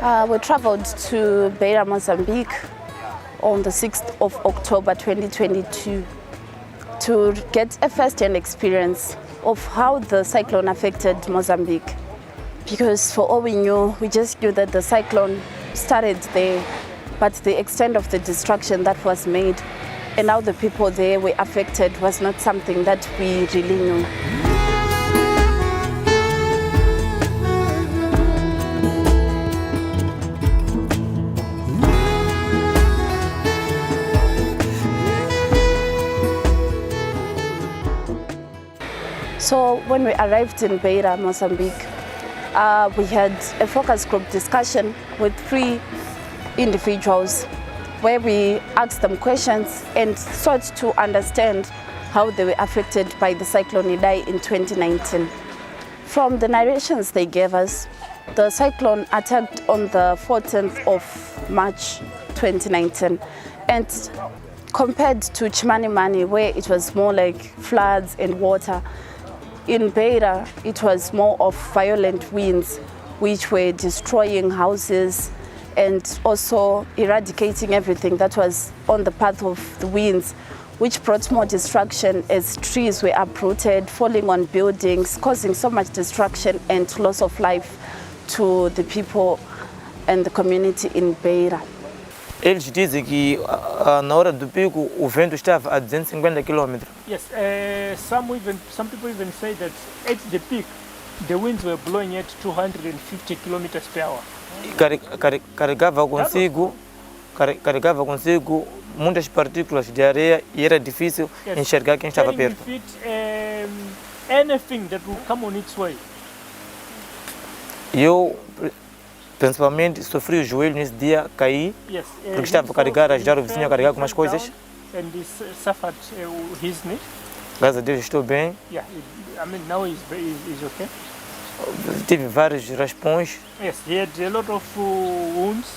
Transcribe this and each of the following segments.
We traveled to Beira, Mozambique on the 6th of October 2022 to get a first-hand experience of how the cyclone affected Mozambique. Because for all we knew, we just knew that the cyclone started there, but the extent of the destruction that was made and how the people there were affected was not something that we really knew. So when we arrived in Beira, Mozambique, we had a focus group discussion with 3 individuals where we asked them questions and sought to understand how they were affected by the cyclone Idai in 2019. From the narrations they gave us, the cyclone attacked on the 14th of March 2019, and compared to Chimanimani, where it was more like floods and water, in Beira, it was more of violent winds which were destroying houses and also eradicating everything that was on the path of the winds, which brought more destruction as trees were uprooted, falling on buildings, causing so much destruction and loss of life to the people and the community in Beira. Eles dizem que na hora do pico o vento estava a 250 km. Yes, some people even say that at the peak the winds were blowing at 250 km per hour. Carregava consigo muitas partículas de areia e era difícil enxergar quem estava perto. Anything that will come on its way. Eu principalmente sofri o joelho nesse dia, caí, porque estava a carregar, ajudar o vizinho a carregar com umas coisas. Graças a Deus estou bem. Tive vários raspões. Yes, he had a lot of wounds.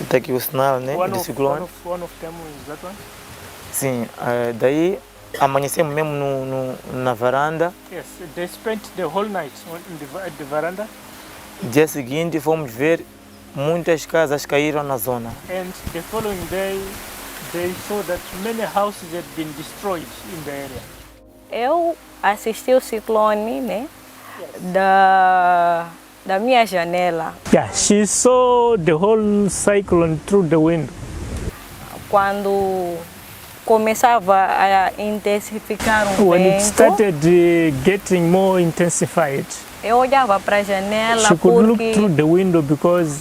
Está aqui o sinal, né? Do ciclone. One of them is that one. Sim, daí amanhecemos mesmo na varanda. Yes, they spent the whole night at the veranda. Dia seguinte fomos ver muitas casas caíram na zona. And the following day they saw that many houses had been destroyed in the area. Eu assisti o ciclone, né? Da minha janela. Yeah, she saw the whole cyclone through the window. Quando começava a intensificar o When vento, it started getting more intensified. Eu olhava para a janela She could look porque through the window because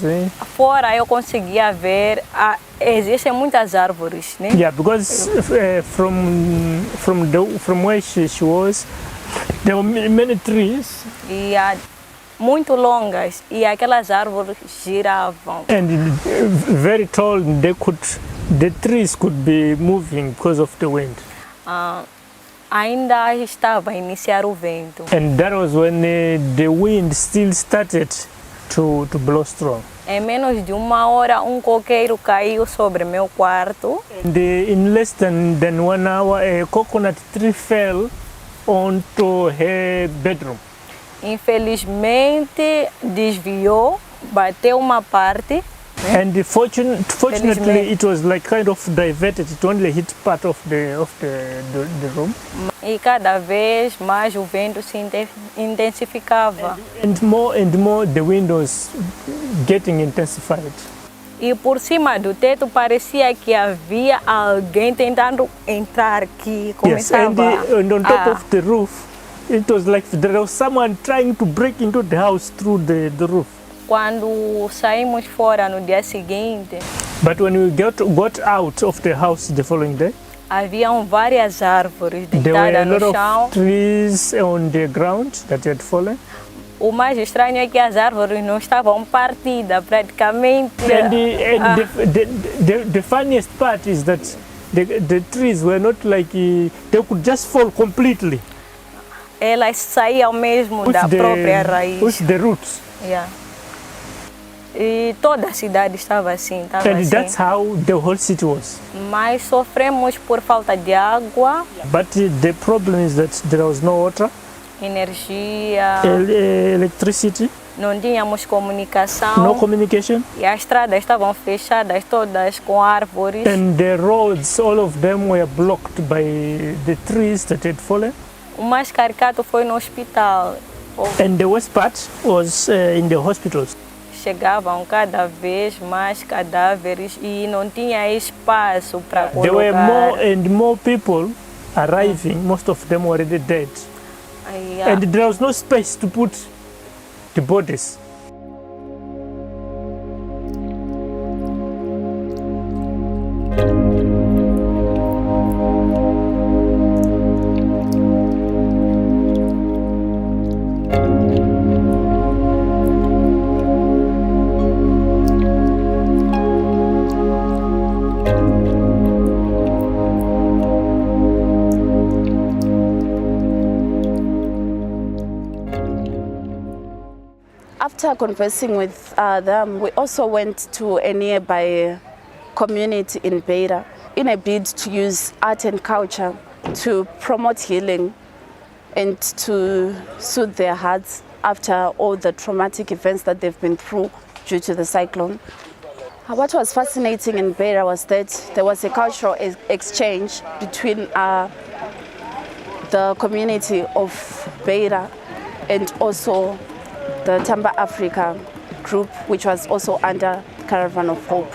fora eu conseguia ver existem muitas árvores, né? yeah, because from where she was, there were many trees. E muito longas e aquelas árvores giravam. And very tall, the trees could be moving because of the wind. Ainda estava a iniciar o vento. And that was when the wind still started to blow strong. Em menos de uma hora, coqueiro caiu sobre meu quarto. And in less than 1 hour, a coconut tree fell onto her bedroom. Infelizmente, desviou, bateu uma parte. And fortunately, it was like kind of diverted. It only hit part of the room. E cada vez mais o vento se intensificava. And more the wind was getting intensified. E por cima do teto parecia que havia alguém tentando entrar aqui. Começava. Yes, and on top of the roof, it was like there was someone trying to break into the house through the roof. Quando saímos fora no dia seguinte, but when we got out of the house the following day, haviam várias árvores there were a deitadas lot no chão. Of trees on the ground that had fallen. O mais estranho é que as árvores não estavam partidas praticamente. And the funniest part is that the trees were not like they could just fall completely. Elas saíam mesmo da própria raiz. With the roots. Yeah. E toda a cidade estava assim, And that's how the whole city was. Mas sofremos por falta de água. But the problem is that there was no water. Energia. Electricity. não tínhamos comunicação. No communication. E as estradas estavam fechadas todas com árvores. And the roads, all of them were blocked by the trees that had fallen. O mais caricato foi no hospital. And the worst part was in the hospitals. Chegavam cada vez mais cadáveres e não tinha espaço para colocar. There were more and more people arriving, most of them were already dead. And there was no space to put the bodies. After conversing with them, we also went to a nearby community in Beira in a bid to use art and culture to promote healing and to soothe their hearts after all the traumatic events that they've been through due to the cyclone. What was fascinating in Beira was that there was a cultural exchange between the community of Beira and also the Tamba Africa group, which was also under Caravan of Hope.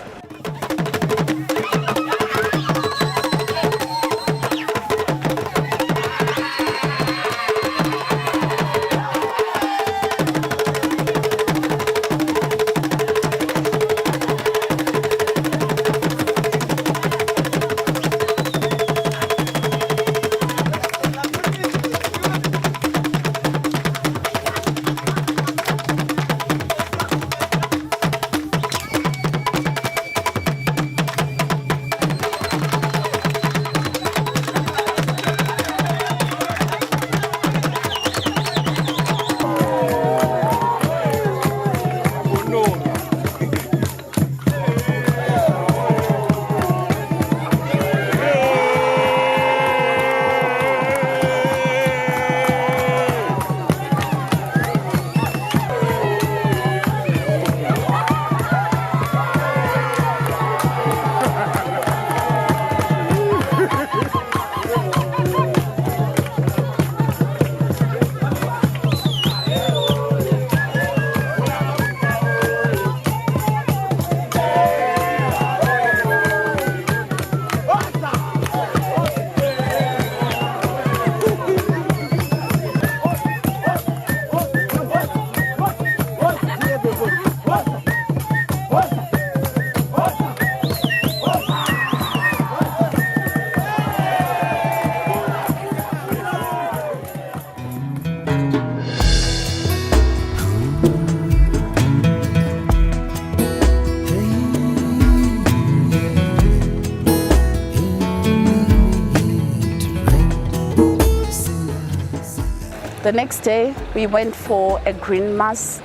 The next day, we went for a green mass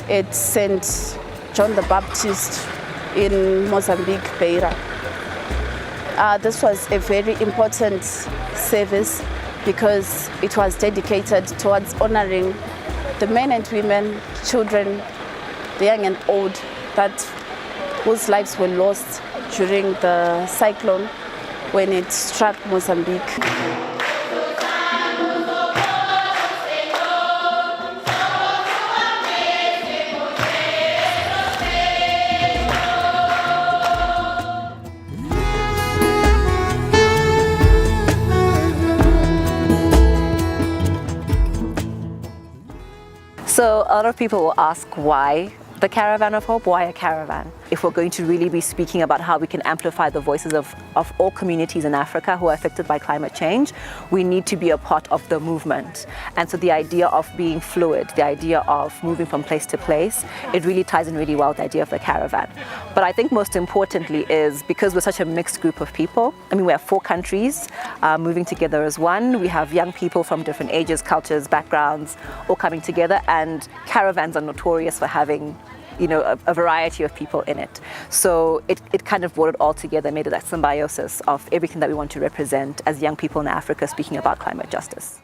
at St. John the Baptist in Mozambique, Beira. This was a very important service because it was dedicated towards honoring the men and women, children, the young and old, whose lives were lost during the cyclone when it struck Mozambique. So a lot of people will ask why the Caravan of Hope, why a caravan? If we're going to really be speaking about how we can amplify the voices of all communities in Africa who are affected by climate change, we need to be a part of the movement. And so the idea of being fluid, the idea of moving from place to place, it really ties in really well with the idea of the caravan. But I think most importantly is because we're such a mixed group of people, I mean, we have 4 countries moving together as one. We have young people from different ages, cultures, backgrounds, all coming together, and caravans are notorious for having a variety of people in it. So it kind of brought it all together, made it that symbiosis of everything that we want to represent as young people in Africa speaking about climate justice.